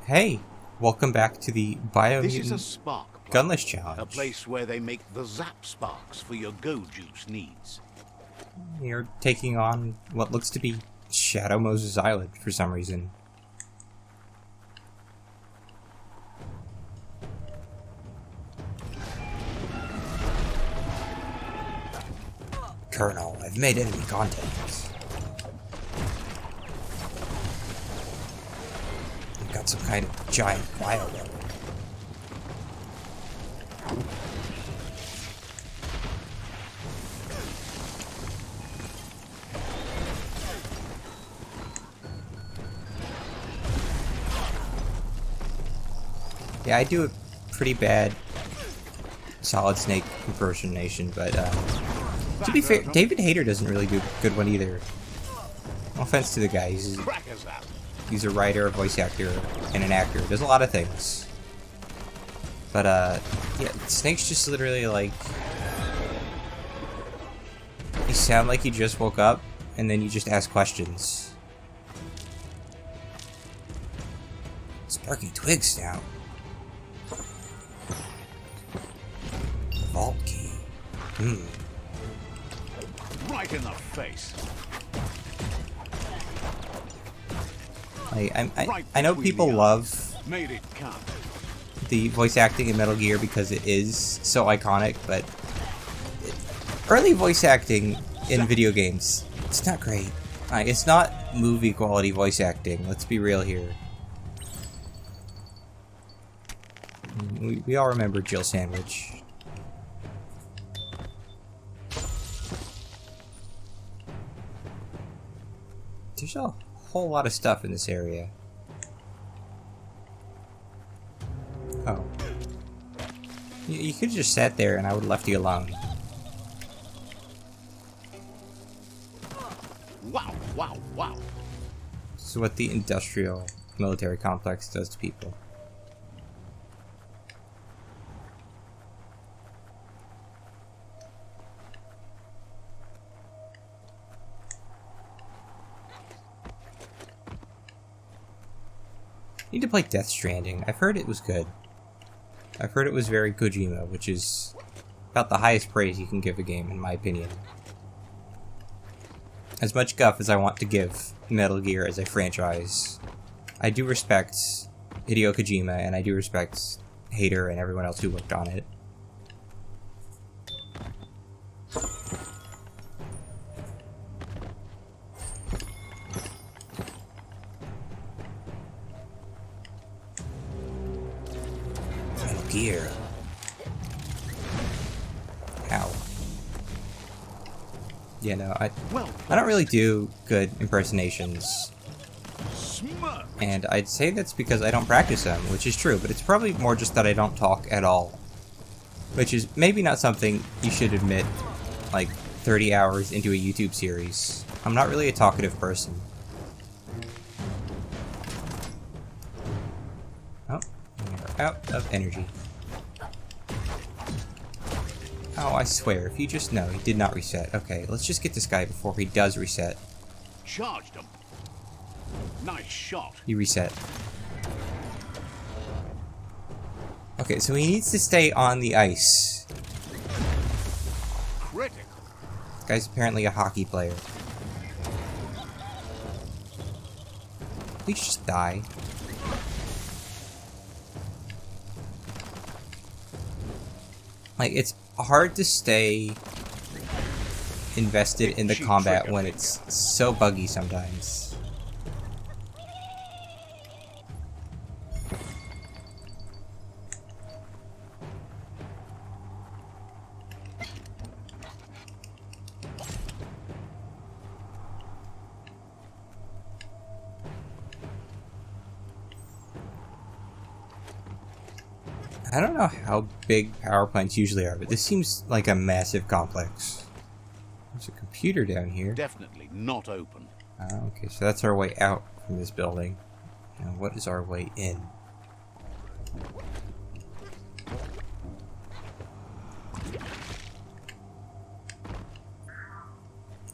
Hey, welcome back to the BIOMUTANT Gunless challenge. A place where they make the zap sparks for your go juice needs. You're taking on what looks to be Shadow Moses Island for some reason. Colonel, I've made enemy contact. I've got some kind of giant bioweapon. Yeah, I do a pretty bad Solid Snake impersonation, but to be fair, David Hayter doesn't really do a good one either. No offense to the guy, he's a writer, a voice actor, and an actor. Does a lot of things. But yeah, Snake's just literally like, you sound like you just woke up, and then you just ask questions. Sparky twigs now. Vault key. Right in the face. I know people love Made it count. the voice acting in Metal Gear because it is so iconic, but early voice acting in video games, it's not great. It's not movie quality voice acting, let's be real here. We all remember Jill Sandwich. There's a whole lot of stuff in this area. Oh. You could have just sat there and I would have left you alone. Wow, wow, wow. This is what the industrial military complex does to people. Need to play Death Stranding. I've heard it was good. I've heard it was very Kojima, which is about the highest praise you can give a game, in my opinion. As much guff as I want to give Metal Gear as a franchise, I do respect Hideo Kojima, and I do respect Hayter and everyone else who worked on it. Gear. Ow. Yeah, no, I don't really do good impersonations. And I'd say that's because I don't practice them, which is true, but it's probably more just that I don't talk at all. Which is maybe not something you should admit, like, 30 hours into a YouTube series. I'm not really a talkative person. Oh, we're out of energy. Oh, I swear, if you just know, he did not reset. Okay, let's just get this guy before he does reset. Charged him. Nice shot. He reset. Okay, so he needs to stay on the ice. Critical. This guy's apparently a hockey player. Please just die. Like, it's hard to stay invested in the combat when it's so buggy sometimes. I don't know how big power plants usually are, but this seems like a massive complex. There's a computer down here. Definitely not open. Okay, so that's our way out from this building. Now, what is our way in?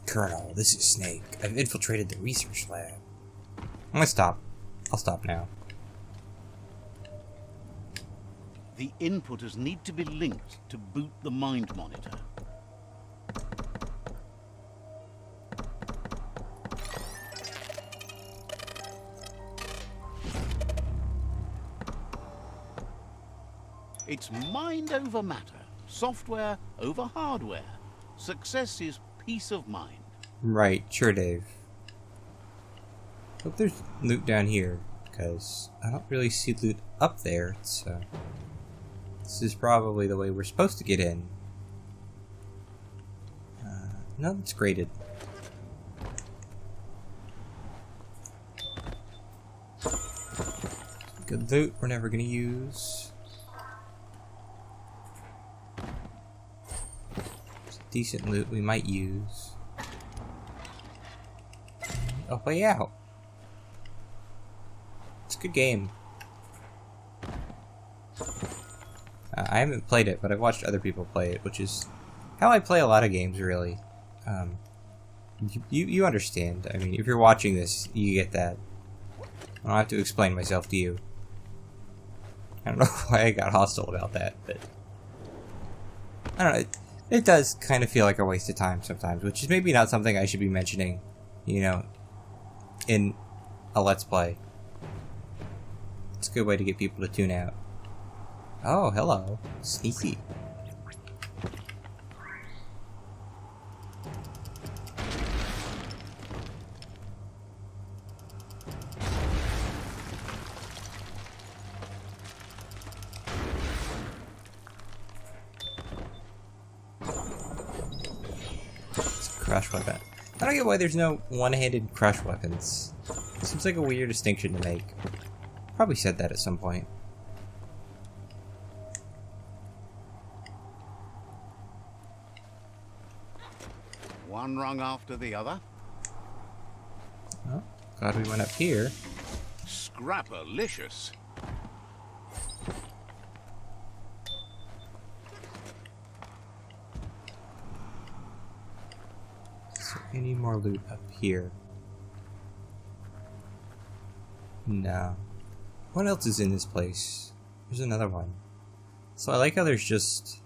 Colonel, this is Snake. I've infiltrated the research lab. I'm gonna stop. I'll stop now. The inputters need to be linked to boot the mind monitor. It's mind over matter, software over hardware. Success is peace of mind. Right, sure, Dave. Hope there's loot down here, because I don't really see loot up there, so this is probably the way we're supposed to get in. No, it's graded. Good loot we're never gonna use. Decent loot we might use. A way out. It's a good game. I haven't played it, but I've watched other people play it, which is how I play a lot of games, really. You understand. I mean, if you're watching this, you get that. I don't have to explain myself to you. I don't know why I got hostile about that, but I don't know. It does kind of feel like a waste of time sometimes, which is maybe not something I should be mentioning, you know, in a Let's Play. It's a good way to get people to tune out. Oh, hello. Sneaky. Crush weapon. I don't get why there's no one-handed crush weapons. Seems like a weird distinction to make. Probably said that at some point. One rung after the other. Oh, glad we went up here. Scrapalicious. Any more loot up here? No. What else is in this place? There's another one. So I like how there's just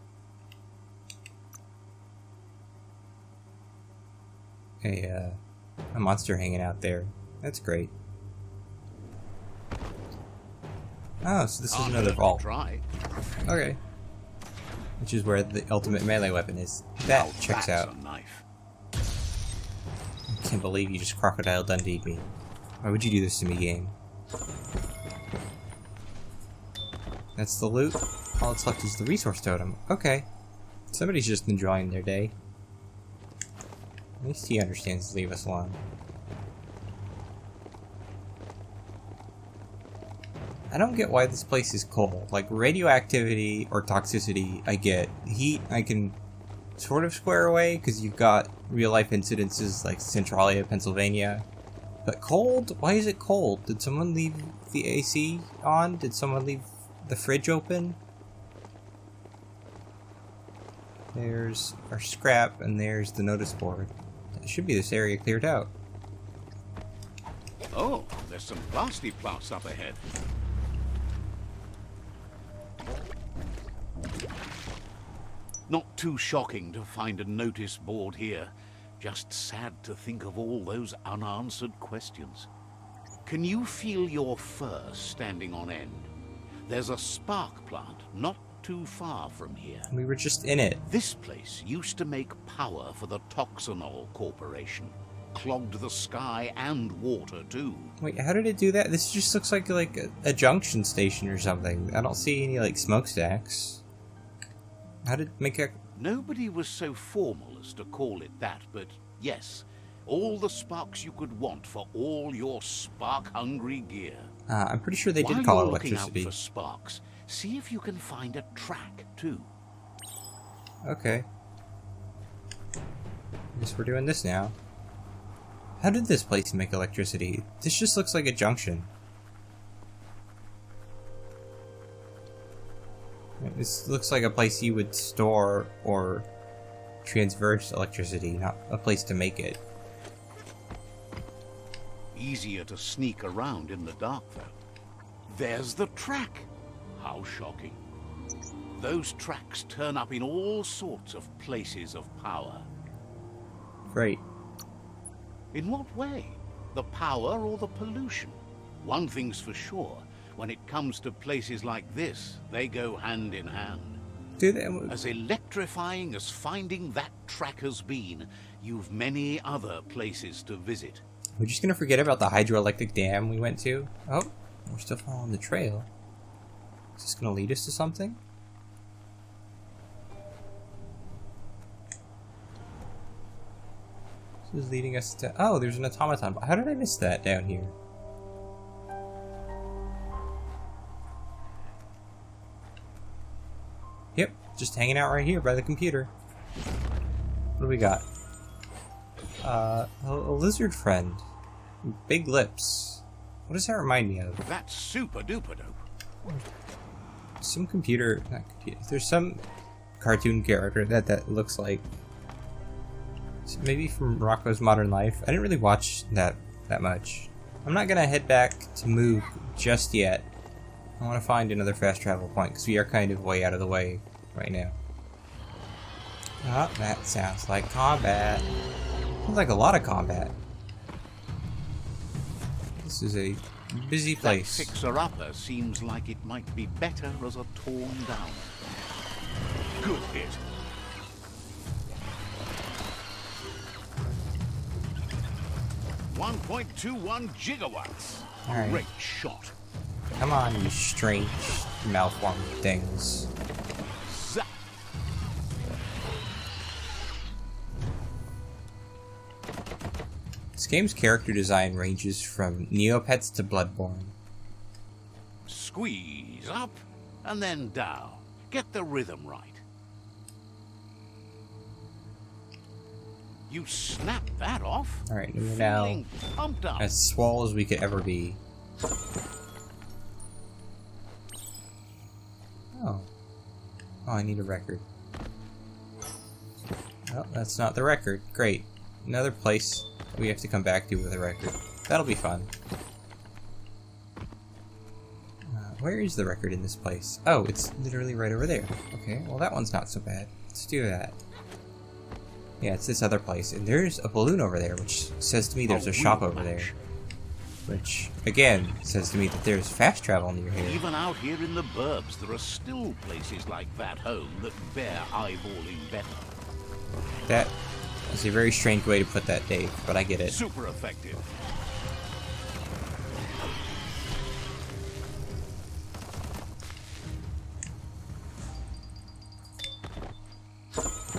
a monster hanging out there. That's great. Oh, so this is another vault. Try. Okay. Which is where the ultimate melee weapon is. That Now checks that's out. a knife. I can't believe you just Crocodile Dundee'd me. Why would you do this to me, game? That's the loot. All that's left is the resource totem. Okay. Somebody's just enjoying their day. At least he understands to leave us alone. I don't get why this place is cold. Like, radioactivity or toxicity, I get. Heat, I can sort of square away, because you've got real-life incidences like Centralia, Pennsylvania. But cold? Why is it cold? Did someone leave the AC on? Did someone leave the fridge open? There's our scrap, and there's the notice board. That should be this area cleared out. Oh, there's some plasti-plots up ahead. Not too shocking to find a notice board here. Just sad to think of all those unanswered questions. Can you feel your fur standing on end? There's a spark plant not too far from here. We were just in it. This place used to make power for the Toxanol Corporation. Clogged the sky and water too. Wait, how did it do that? This just looks like a junction station or something. I don't see any like smokestacks. How did it make a... Nobody was so formal as to call it that, but yes, all the sparks you could want for all your spark-hungry gear. I'm pretty sure they did While call it you're looking electricity. out for sparks, see if you can find a track too. Okay. Guess we're doing this now. How did this place make electricity? This just looks like a junction. This looks like a place you would store or transverse electricity, not a place to make it. Easier to sneak around in the dark, though. There's the track. How shocking. Those tracks turn up in all sorts of places of power. Great. In what way? The power or the pollution? One thing's for sure. When it comes to places like this, they go hand in hand. Do they? As electrifying as finding that track has been, you've many other places to visit. We're just gonna forget about the hydroelectric dam we went to? Oh, we're still following the trail. Is this gonna lead us to something? This is leading us to... Oh, there's an automaton. How did I miss that down here? Yep, just hanging out right here by the computer. What do we got? A lizard friend. Big lips. What does that remind me of? That's super duper dope. Some computer... Not computer. There's some cartoon character that looks like... Maybe from Rocko's Modern Life. I didn't really watch that much. I'm not gonna head back to Moog just yet. I want to find another fast travel point because we are kind of way out of the way right now. Oh, that sounds like combat. Sounds like a lot of combat. This is a busy place. That fixer-upper seems like it might be better as a torn down. Good hit. .21 gigawatts. All right. Great shot. Come on, you strange malformed things. Zap. This game's character design ranges from Neopets to Bloodborne. Squeeze up and then down. Get the rhythm right. You snapped that off. Alright, we're now Feeling pumped up. as swole as we could ever be. Oh. Oh, I need a record. Oh, that's not the record. Great. Another place we have to come back to with a record. That'll be fun. Where is the record in this place? Oh, it's literally right over there. Okay, well that one's not so bad. Let's do that. Yeah, it's this other place. And there's a balloon over there, which says to me there's a shop over there. Which, again, says to me that there's fast travel near here. Even out here in the burbs, there are still places like that home that bear eyeballing better. That is a very strange way to put that, Dave, but I get it. Super effective.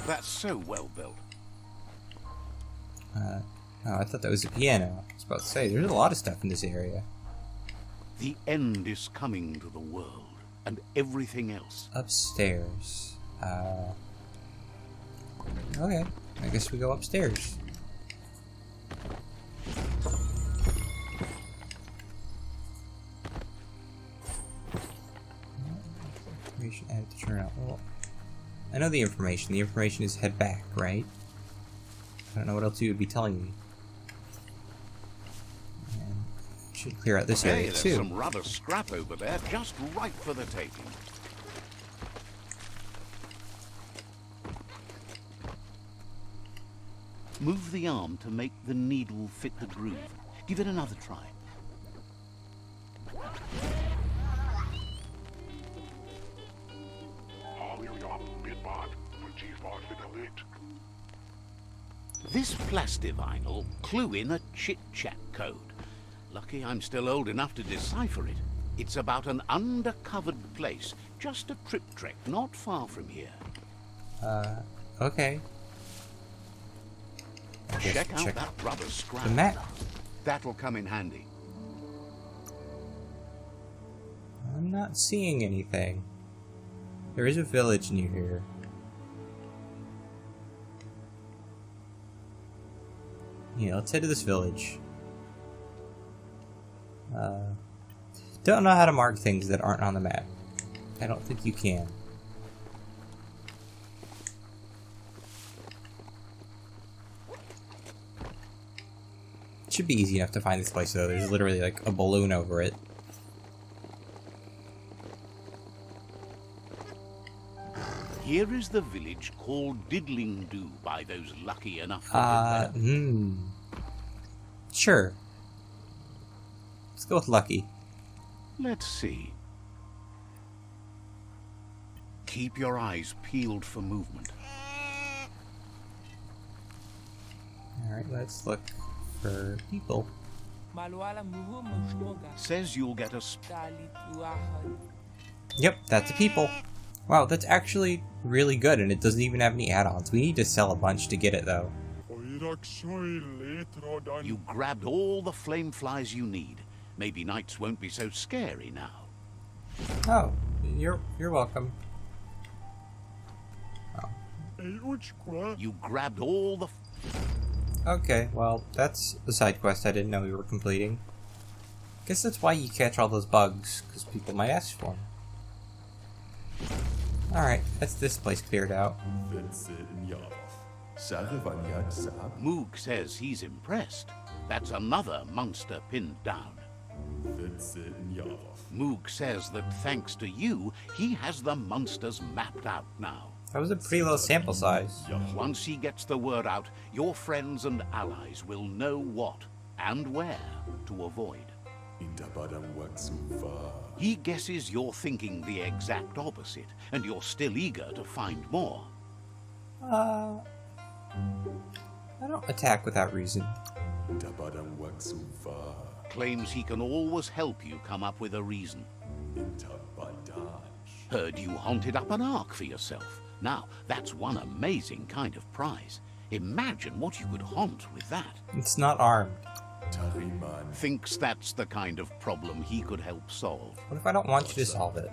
That's so well built. Oh, I thought that was a piano. I was about to say, there's a lot of stuff in this area. The end is coming to the world, and everything else. Upstairs. Okay. I guess we go upstairs. Information added to journal. Well, I know the information. The information is head back, right? I don't know what else you would be telling me. And should clear out this Hey, area there's too. some rubber scrap over there, just right for the taking. Move the arm to make the needle fit the groove. Give it another try. This plastivinyl clue in a chit-chat code. Lucky I'm still old enough to decipher it. It's about an undercovered place, just a trip trek not far from here. Okay. Check out that rubber scrap. The map. That'll come in handy. I'm not seeing anything. There is a village near here. Yeah, let's head to this village. Don't know how to mark things that aren't on the map. I don't think you can. It should be easy enough to find this place though. There's literally like a balloon over it. Here is the village called Diddlingdoo by those lucky enough to live there. Sure. Let's go with lucky. Let's see. Keep your eyes peeled for movement. Alright, let's look for people. Says you'll get a Yep, that's a people. Wow, that's actually really good, and it doesn't even have any add-ons. We need to sell a bunch to get it, though. You grabbed all the flame flies you need. Maybe nights won't be so scary now. Oh, you're welcome. Oh. You grabbed all the... Okay, well, that's a side quest I didn't know we were completing. Guess that's why you catch all those bugs, because people might ask for them. Alright, that's this place cleared out. Moog says he's impressed. That's another monster pinned down. Moog says that thanks to you, he has the monsters mapped out now. That was a pretty low sample size. Once he gets the word out, your friends and allies will know what and where to avoid. He guesses you're thinking the exact opposite, and you're still eager to find more. I don't attack without reason. Claims he can always help you come up with a reason. Heard you haunted up an ark for yourself. Now, that's one amazing kind of prize. Imagine what you could haunt with that. It's not armed. Thinks that's the kind of problem he could help solve. What if I don't want you to solve it?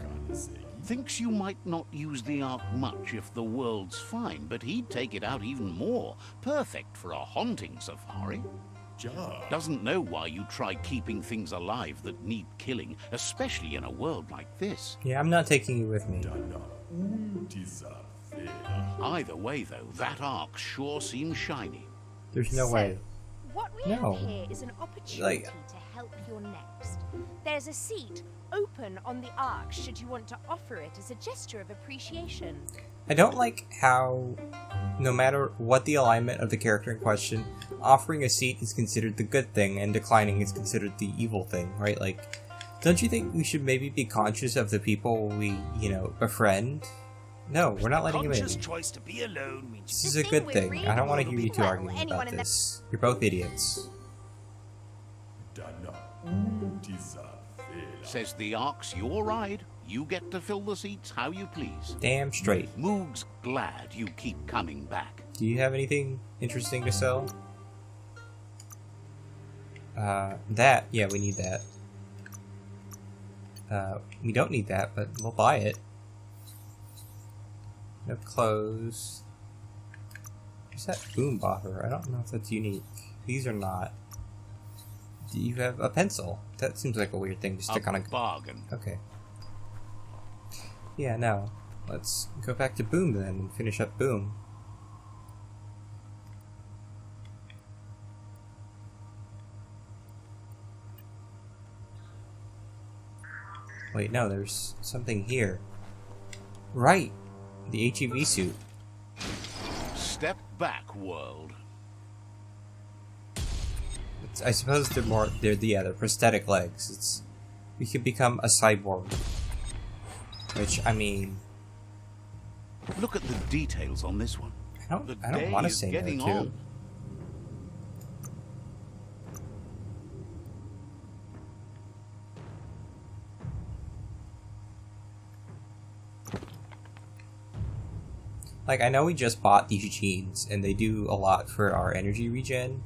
Thinks you might not use the ark much if the world's fine, but he'd take it out even more. Perfect for a haunting safari. Doesn't know why you try keeping things alive that need killing, especially in a world like this. Yeah, I'm not taking you with me. Either way, though, that ark sure seems shiny. There's no way. What we have here is an opportunity to help your next. There's a seat open on the ark should you want to offer it as a gesture of appreciation. I don't like how, no matter what the alignment of the character in question, offering a seat is considered the good thing and declining is considered the evil thing, right? Like, don't you think we should maybe be conscious of the people we, befriend? No, we're not letting him in. Choice to be alone means This is a good thing. I don't want to hear you two arguing about this. You're both idiots. Says the ark's your ride. You get to fill the seats how you please. Damn straight. Moog's glad you keep coming back. Do you have anything interesting to sell? Yeah, we need that. We don't need that, but we'll buy it. No clothes. Where's that boom bopper? I don't know if that's unique. These are not. Do you have a pencil? That seems like a weird thing to stick on a bargain. Okay. Yeah, no. Let's go back to Boom then and finish up Boom. Wait, no, there's something here. Right! The HEV suit. Step back, world. I suppose they're prosthetic legs. We could become a cyborg. Which, I mean... Look at the details on this one. I don't want to say no to. Like, I know we just bought these jeans, and they do a lot for our energy regen,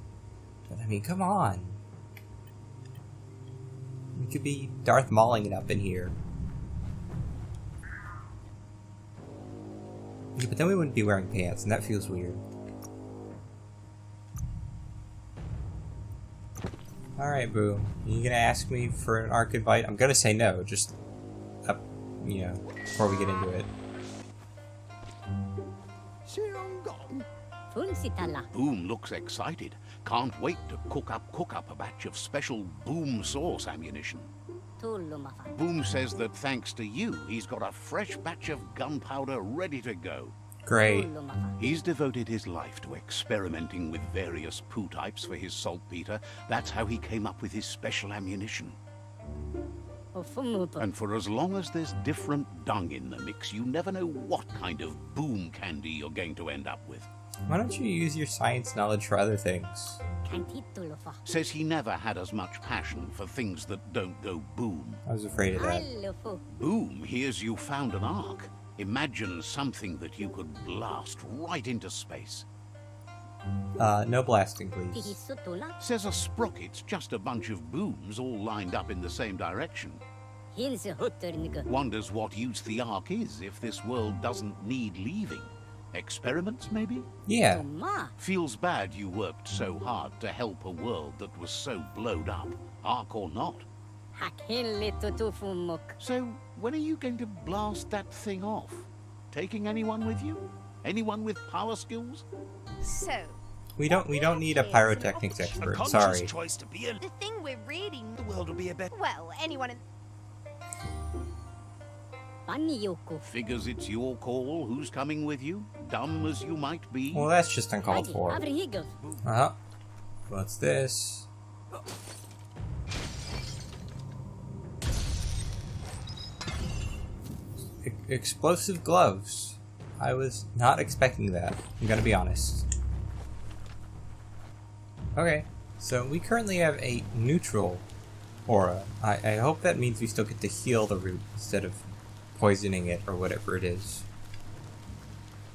but I mean, come on. We could be Darth Mauling it up in here. Yeah, but then we wouldn't be wearing pants, and that feels weird. Alright, Boo. You gonna ask me for an arc invite? I'm gonna say no, just up, before we get into it. Boom looks excited. Can't wait to cook up a batch of special Boom sauce ammunition. Boom says that thanks to you, he's got a fresh batch of gunpowder ready to go. Great. He's devoted his life to experimenting with various poo types for his saltpeter. That's how he came up with his special ammunition. And for as long as there's different dung in the mix, you never know what kind of boom candy you're going to end up with. Why don't you use your science knowledge for other things? Says he never had as much passion for things that don't go boom. I was afraid of that. Boom hears you found an ark. Imagine something that you could blast right into space. No blasting, please. Says a sprocket's just a bunch of booms all lined up in the same direction. Wonders what use the ark is if this world doesn't need leaving. Experiments, maybe? Yeah. Feels bad you worked so hard to help a world that was so blowed up, ark or not. So, when are you going to blast that thing off? Taking anyone with you? Anyone with power skills? So, We don't need a pyrotechnics expert. Sorry. Choice to be in. the thing we're really... The world will be a better. Well, anyone in... Figures it's your call who's coming with you, dumb as you might be. Well, that's just uncalled for. Uh-huh. What's this? Explosive gloves. I was not expecting that. I'm gonna be honest. Okay, so we currently have a neutral aura. I hope that means we still get to heal the root instead of poisoning it or whatever it is.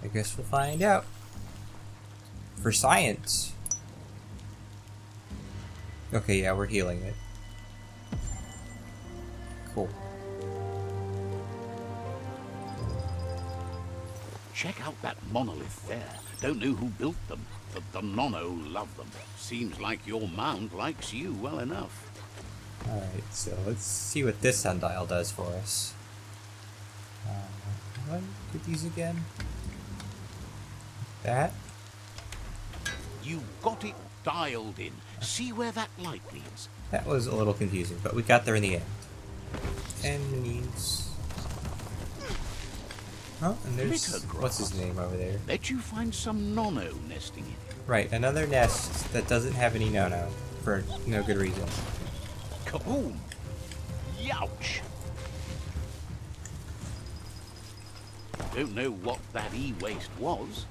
I guess we'll find out. For science. Okay, yeah, we're healing it. Cool. Check out that monolith there. Don't know who built them, but the Nono love them. Seems like your mount likes you well enough. Alright, so let's see what this sundial does for us. What did these again? That? You got it dialed in. See where that light leads. That was a little confusing, but we got there in the end. Enemies. Oh, and there's... what's his name over there? Bet you find some Nono nesting in it. Right, another nest that doesn't have any no-no, for no good reason. Kaboom! Youch! Don't know what that e-waste was.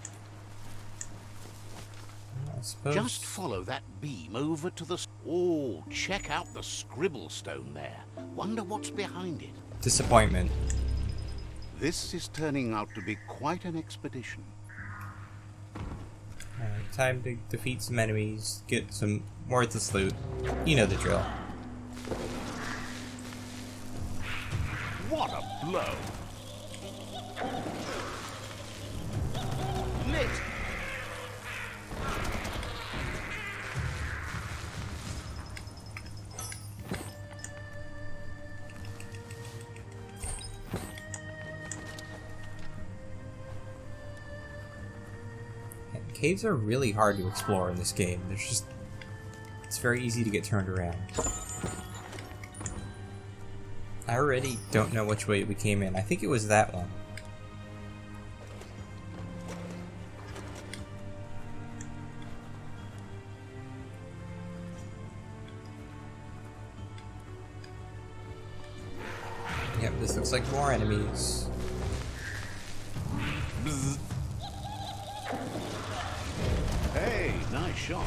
I suppose... Just follow that beam over to the... Oh, check out the scribble stone there. Wonder what's behind it. disappointment. This is turning out to be quite an expedition. Alright, time to defeat some enemies, get some worthless loot. You know the drill. What a blow! Lit! Caves are really hard to explore in this game. There's just... it's very easy to get turned around. I already don't know which way we came in. I think it was that one. Yep, this looks like more enemies. Bzz. Hey, nice shot.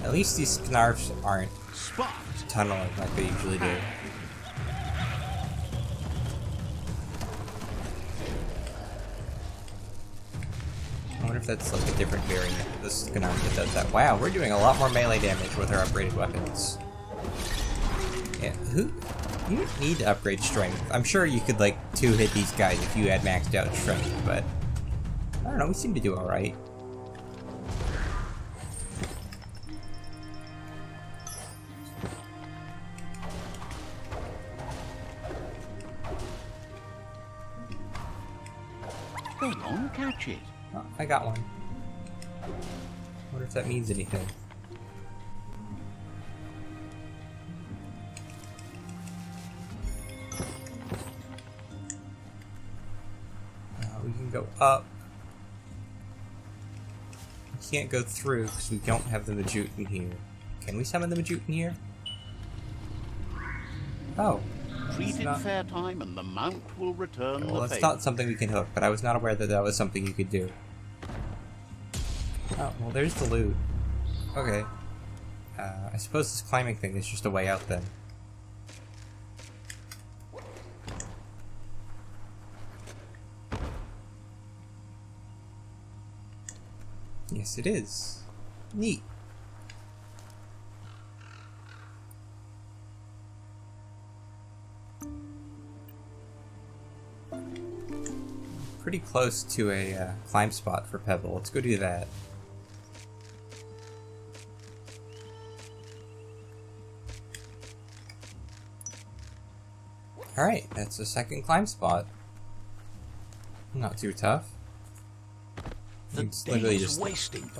At least these Knarfs aren't Spot. tunneling like they usually do. I wonder if that's like a different variant of this Knarf that does that. Wow, we're doing a lot more melee damage with our upgraded weapons. Yeah, you don't need to upgrade strength. I'm sure you could like 2-hit these guys if you had maxed out strength, but I don't know, we seem to do alright. Go on, catch it. Oh, I got one. Wonder if that means anything. go up. We can't go through because we don't have the mutant here. Can we summon the mutant here? Oh. Treat it fair time and the mount will return Okay, well, the that's fable. not something we can hook, but I was not aware that that was something you could do. Oh, well, there's the loot. Okay. I suppose this climbing thing is just a way out then. Yes, it is. Neat. Pretty close to a climb spot for Pebble. Let's go do that. Alright, that's the second climb spot. Not too tough. It's literally just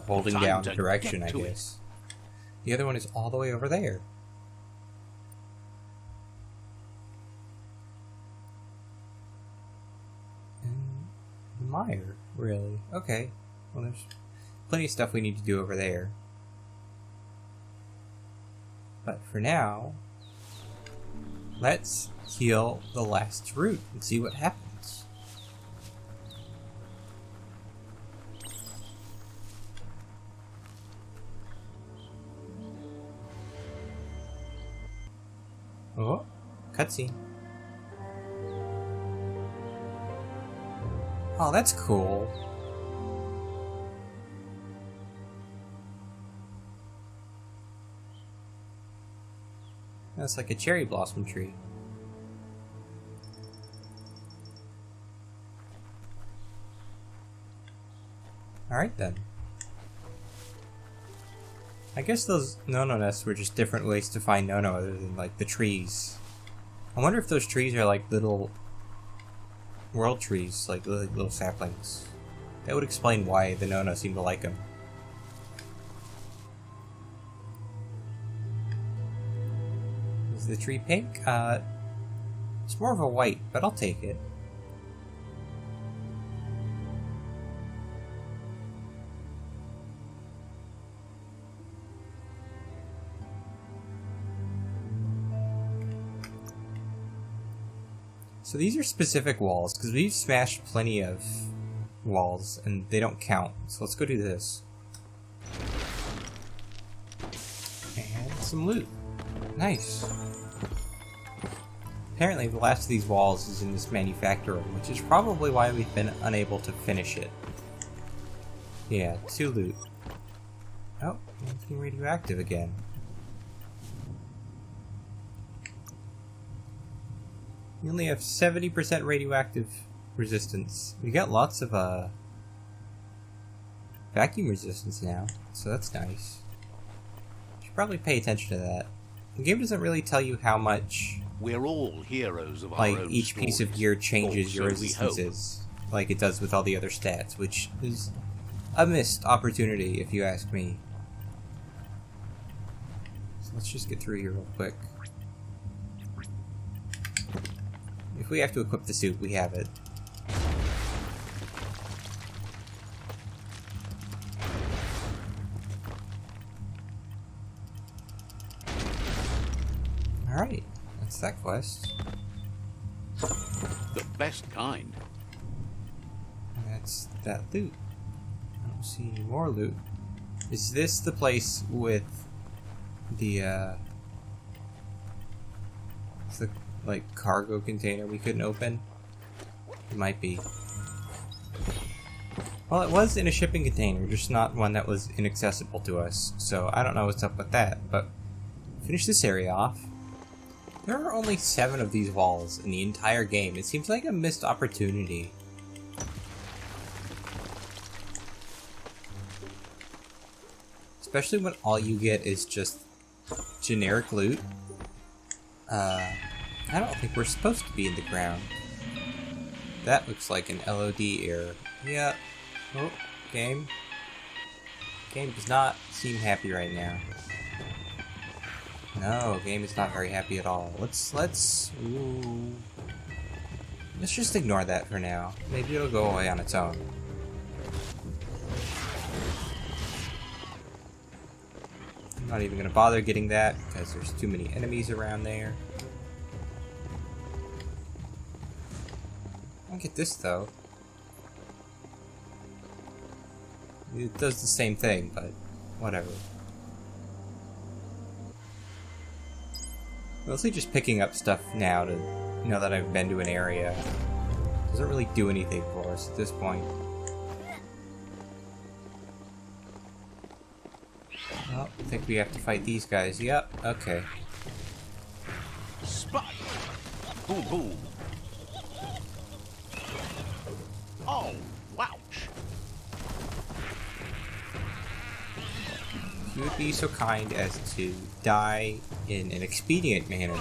holding down the direction, I guess. The other one is all the way over there. And mire, really? Okay. Well, there's plenty of stuff we need to do over there. But for now, let's heal the last root and see what happens. Oh, cutscene. Oh, that's cool. That's like a cherry blossom tree. Alright then. I guess those no-no nests were just different ways to find no-no other than like the trees. I wonder if those trees are like little world trees, like little saplings. That would explain why the no-no seem to like them. Is the tree pink? It's more of a white, but I'll take it. So these are specific walls, because we've smashed plenty of walls, and they don't count. So let's go do this. And some loot. Nice. Apparently the last of these walls is in this manufacturer, which is probably why we've been unable to finish it. Yeah, 2 loot. Oh, it's getting radioactive again. We only have 70% radioactive resistance. We got lots of vacuum resistance now, so that's nice. Should probably pay attention to that. The game doesn't really tell you how much we're all heroes of our like own each piece of gear changes your so we hope. resistances, like it does with all the other stats, which is a missed opportunity if you ask me. So let's just get through here real quick. If we have to equip the suit, we have it. Alright, that's that quest. The best kind. And that's that loot. I don't see any more loot. Is this the place with the like cargo container we couldn't open? It might be. Well, it was in a shipping container, just not one that was inaccessible to us, so I don't know what's up with that, but finish this area off. There are only 7 of these walls in the entire game. It seems like a missed opportunity. Especially when all you get is just generic loot. I don't think we're supposed to be in the ground. That looks like an LOD error. Yeah. Oh, game. Game does not seem happy right now. No, game is not very happy at all. Let's ooh. Let's just ignore that for now. Maybe it'll go away on its own. I'm not even gonna bother getting that because there's too many enemies around there. I'll get this though. It does the same thing, but whatever. Mostly just picking up stuff now to know that I've been to an area. Doesn't really do anything for us at this point. Oh, I think we have to fight these guys. Yep, okay. Spike! Boom, boom! Oh, wouch! If you would be so kind as to die in an expedient manner.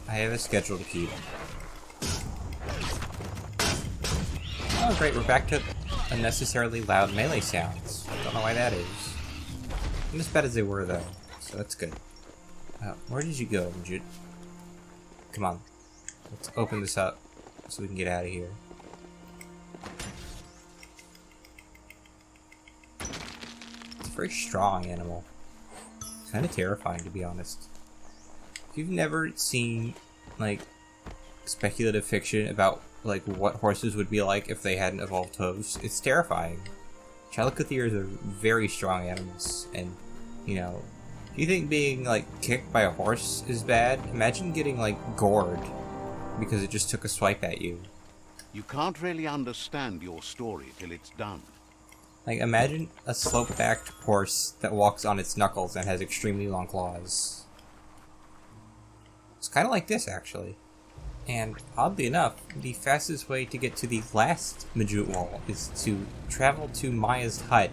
I have a schedule to keep. Oh great, we're back to unnecessarily loud melee sounds. Don't know why that is. Not as bad as they were though, so that's good. Where did you go, Majid? Come on. Let's open this up so we can get out of here. It's a very strong animal. Kind of terrifying, to be honest. If you've never seen, like, speculative fiction about, like, what horses would be like if they hadn't evolved hooves, it's terrifying. Chalicotheres are very strong animals, and, you know, if you think being, like, kicked by a horse is bad, imagine getting, like, gored because it just took a swipe at you. You can't really understand your story till it's done. Like, imagine a slope-backed horse that walks on its knuckles and has extremely long claws. It's kind of like this, actually. And, oddly enough, the fastest way to get to the last Majut wall is to travel to Maya's hut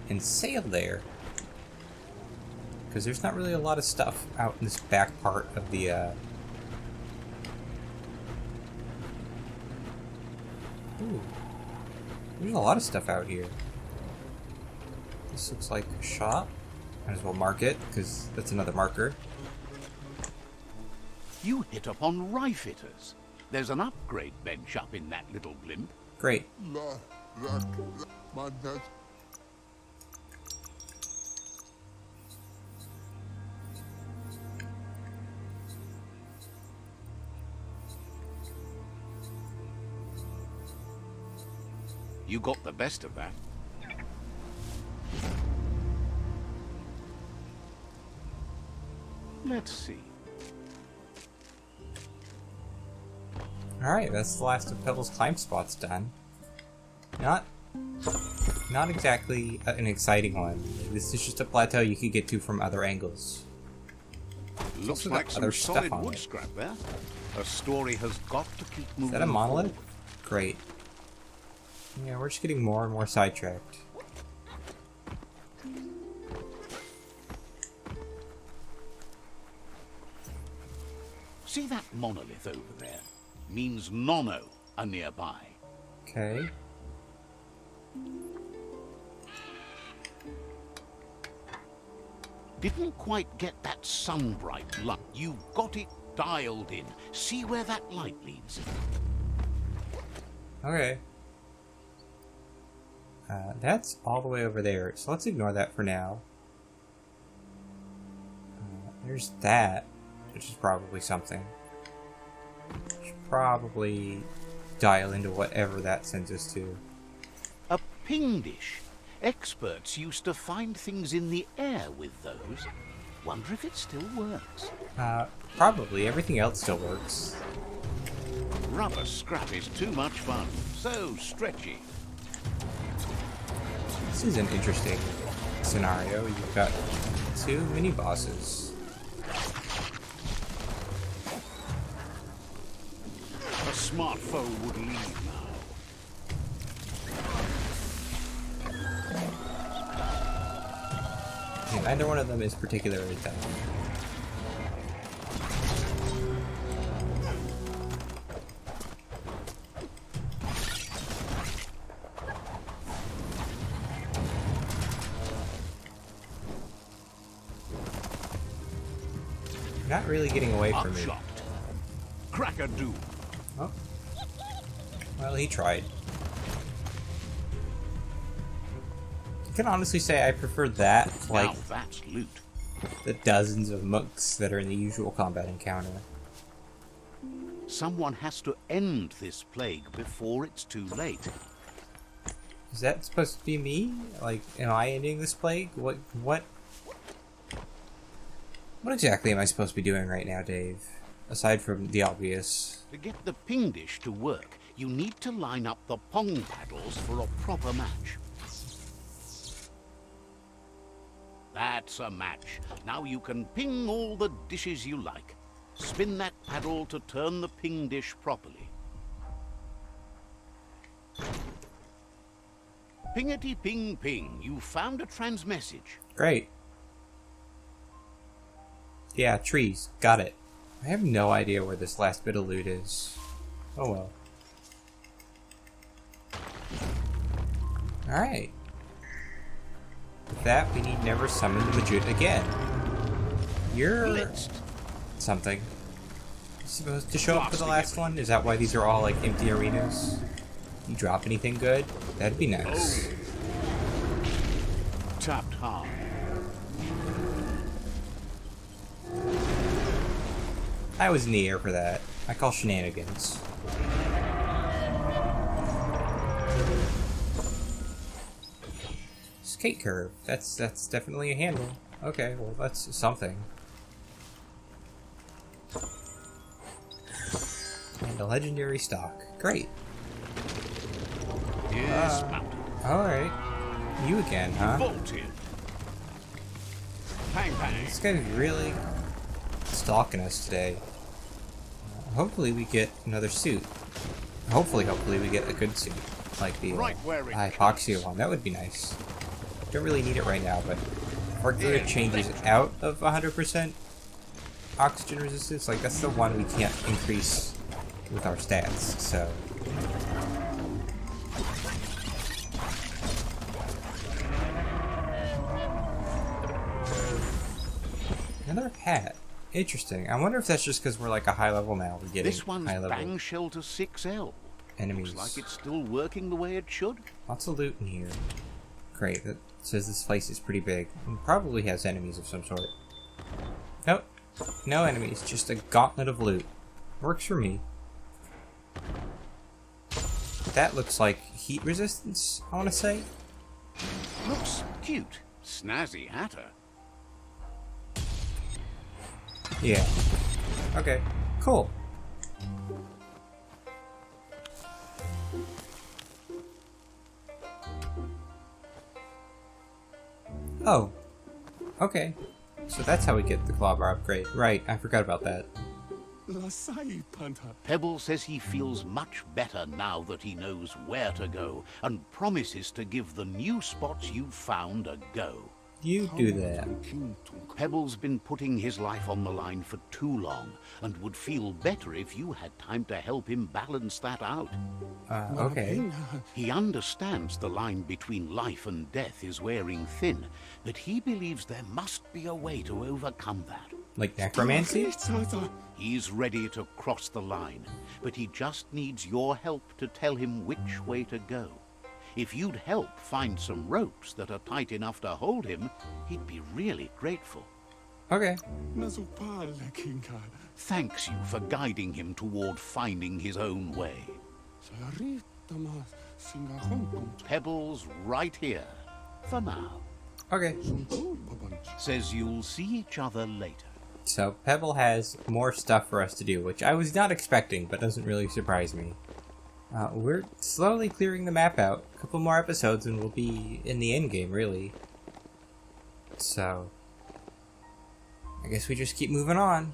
and sail there. Because there's not really a lot of stuff out in this back part of the, Ooh. There's a lot of stuff out here. This looks like a shop. Might as well mark it, because that's another marker. You hit upon rye-fitters. There's an upgrade bench up in that little blimp. Great. You got the best of that. Let's see. Alright, that's the last of Pebble's climb spots done. Not exactly an exciting one. This is just a plateau you could get to from other angles. Looks like some solid wood scrap there. A story has got to keep moving. Is that a monolith? Forward. Great. Yeah, we're just getting more and more sidetracked. See that monolith over there? Means Nono are nearby. Okay. Didn't quite get that sunbright light. You got it dialed in. See where that light leads. Okay. That's all the way over there, so let's ignore that for now. There's that, which is probably something. Should probably dial into whatever that sends us to. A ping dish. Experts used to find things in the air with those. Wonder if it still works. Probably. Everything else still works. Rubber scrap is too much fun. So stretchy. This is an interesting scenario. You've got two mini-bosses. A smart foe would leave now. Yeah, neither one of them is particularly tough. Not really getting away from me. Upshot. Crack-a-doom. Oh. Well, he tried. I can honestly say I prefer that, like, Now that's loot. the dozens of mooks that are in the usual combat encounter. Someone has to end this plague before it's too late. Is that supposed to be me? Like, am I ending this plague? What exactly am I supposed to be doing right now, Dave? Aside from the obvious. To get the ping dish to work, you need to line up the pong paddles for a proper match. That's a match. Now you can ping all the dishes you like. Spin that paddle to turn the ping dish properly. Pingety ping ping, you found a transmessage. Great. Yeah, trees. Got it. I have no idea where this last bit of loot is. Oh well. Alright. With that, we need never summon the mutant again. You're Blitzed. something. Supposed to show up for the last one? Is that why these are all like empty arenas? You drop anything good? That'd be nice. Tapped hard. I was in the air for that. I call shenanigans. Skate curve. That's definitely a handle. Okay, well that's something. And a legendary stock. Great. Yes, mounted. Alright. You again, huh? Vaulted. Pang pang. This guy's really stalking us today. Hopefully we get another suit. Hopefully we get a good suit. Like the Right where it hypoxia one. That would be nice. Don't really need it right now, but if our gear changes out of 100% oxygen resistance, like that's the one we can't increase with our stats, so... Another hat. Interesting. I wonder if that's just because we're like a high level now. We're getting This one's high level Bang Shelter 6L. enemies. Looks like it's still working the way it should. Lots of loot in here. Great. That says this place is pretty big. And probably has enemies of some sort. Nope. No enemies. Just a gauntlet of loot. Works for me. That looks like heat resistance, I want to say. Looks cute. Snazzy hatter. Yeah. Okay. Cool. Oh. Okay. So that's how we get the Klawbar upgrade. Right, I forgot about that. Pebble says he feels much better now that he knows where to go, and promises to give the new spots you've found a go. You do that. Pebble's been putting his life on the line for too long, and would feel better if you had time to help him balance that out. Okay. He understands the line between life and death is wearing thin, but he believes there must be a way to overcome that. Like necromancy? He's ready to cross the line, but he just needs your help to tell him which way to go. If you'd help find some ropes that are tight enough to hold him, he'd be really grateful. Okay. Thanks you for guiding him toward finding his own way. Pebble's right here, for now. Okay. Says you'll see each other later. So Pebble has more stuff for us to do, which I was not expecting, but doesn't really surprise me. We're slowly clearing the map out. A couple more episodes and we'll be in the end game, really. So, I guess we just keep moving on.